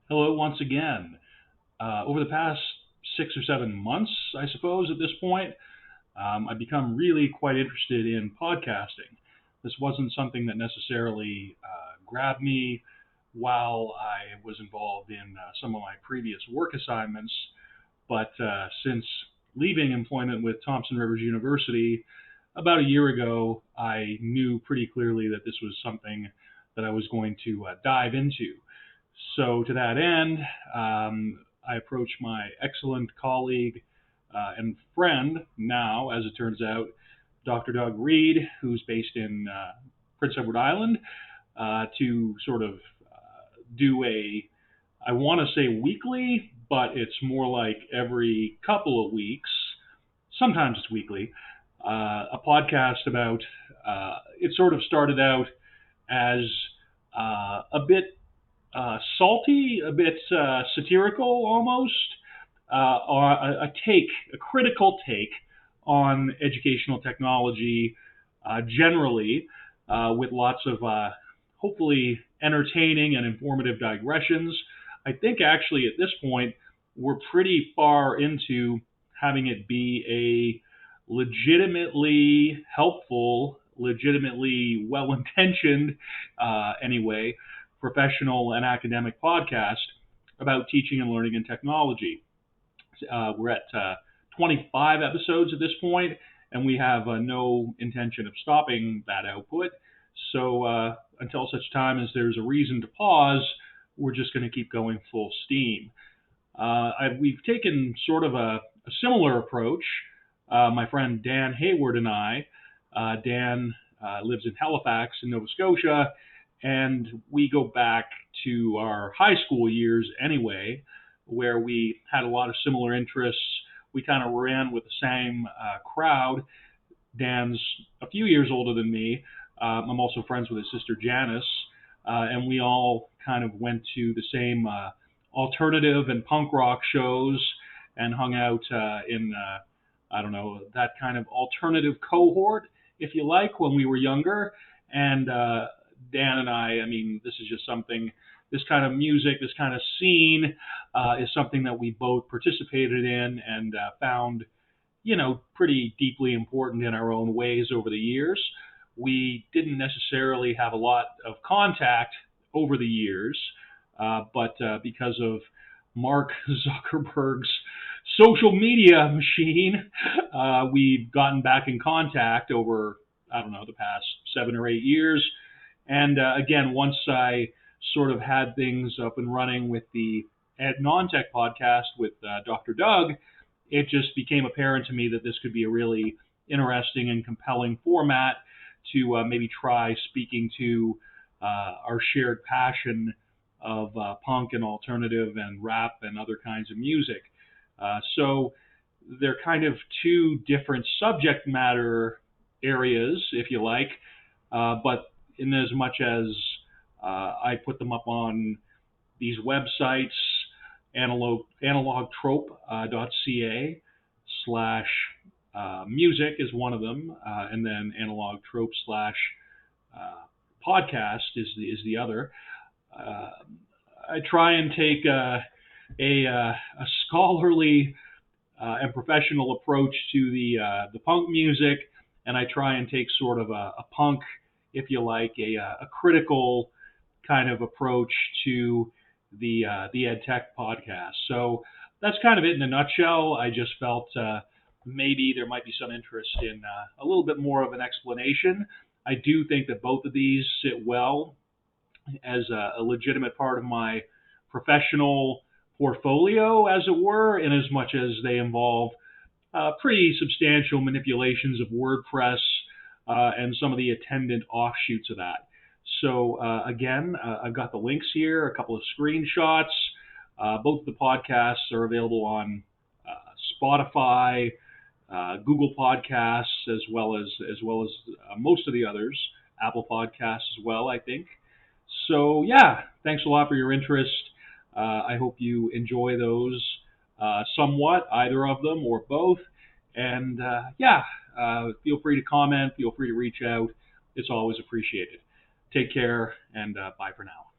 Hello once again. Over the past 6 or 7 months, I suppose, at this point, I've become really quite interested in podcasting. This wasn't something that necessarily grabbed me while I was involved in some of my previous work assignments, but since leaving employment with Thompson Rivers University about a year ago, I knew pretty clearly that this was something that I was going to dive into. So, to that end, I approached my excellent colleague and friend now, as it turns out, Dr. Doug Reed, who's based in Prince Edward Island, to sort of do I want to say weekly, but it's more like every couple of weeks, sometimes it's weekly, a podcast about, it sort of started out as a bit salty, a bit satirical almost, or a critical take on educational technology generally, with lots of hopefully entertaining and informative digressions. I think actually at this point we're pretty far into having it be a legitimately helpful, legitimately well-intentioned, anyway, professional and academic podcast about teaching and learning and technology. We're at 25 episodes at this point, and we have no intention of stopping that output. So until such time as there's a reason to pause, we're just going to keep going full steam. We've taken sort of a similar approach. My friend Dan Hayward and I, Dan lives in Halifax in Nova Scotia, and we go back to our high school years anyway, where we had a lot of similar interests. We kind of ran with the same crowd. Dan's a few years older than me. I'm also friends with his sister Janice, and we all kind of went to the same alternative and punk rock shows and hung out in, I don't know, that kind of alternative cohort, if you like, when we were younger. And Dan and I mean, this is just something, this kind of music, this kind of scene is something that we both participated in and found, pretty deeply important in our own ways over the years. We didn't necessarily have a lot of contact over the years, but because of Mark Zuckerberg's social media machine, we've gotten back in contact over, I don't know, the past 7 or 8 years. And again, once I sort of had things up and running with the Ed Non-Tech podcast with Dr. Doug, it just became apparent to me that this could be a really interesting and compelling format to maybe try speaking to our shared passion of punk and alternative and rap and other kinds of music. So they're kind of two different subject matter areas, if you like, but in as much as I put them up on these websites, analogtrope.ca slash music is one of them, and then analogtrope slash podcast is the other. I try and take a scholarly and professional approach to the punk music, and I try and take sort of a punk, if you like, a critical kind of approach to the Ed Tech podcast. So that's kind of it in a nutshell. I just felt maybe there might be some interest in a little bit more of an explanation. I do think that both of these sit well as a legitimate part of my professional portfolio, as it were, in as much as they involve pretty substantial manipulations of WordPress and some of the attendant offshoots of that. So again, I've got the links here, a couple of screenshots. Both of the podcasts are available on Spotify, Google Podcasts, as well as most of the others, Apple Podcasts as well, I think. So yeah, thanks a lot for your interest. I hope you enjoy those somewhat, either of them or both. And feel free to comment, feel free to reach out. It's always appreciated. Take care, and bye for now.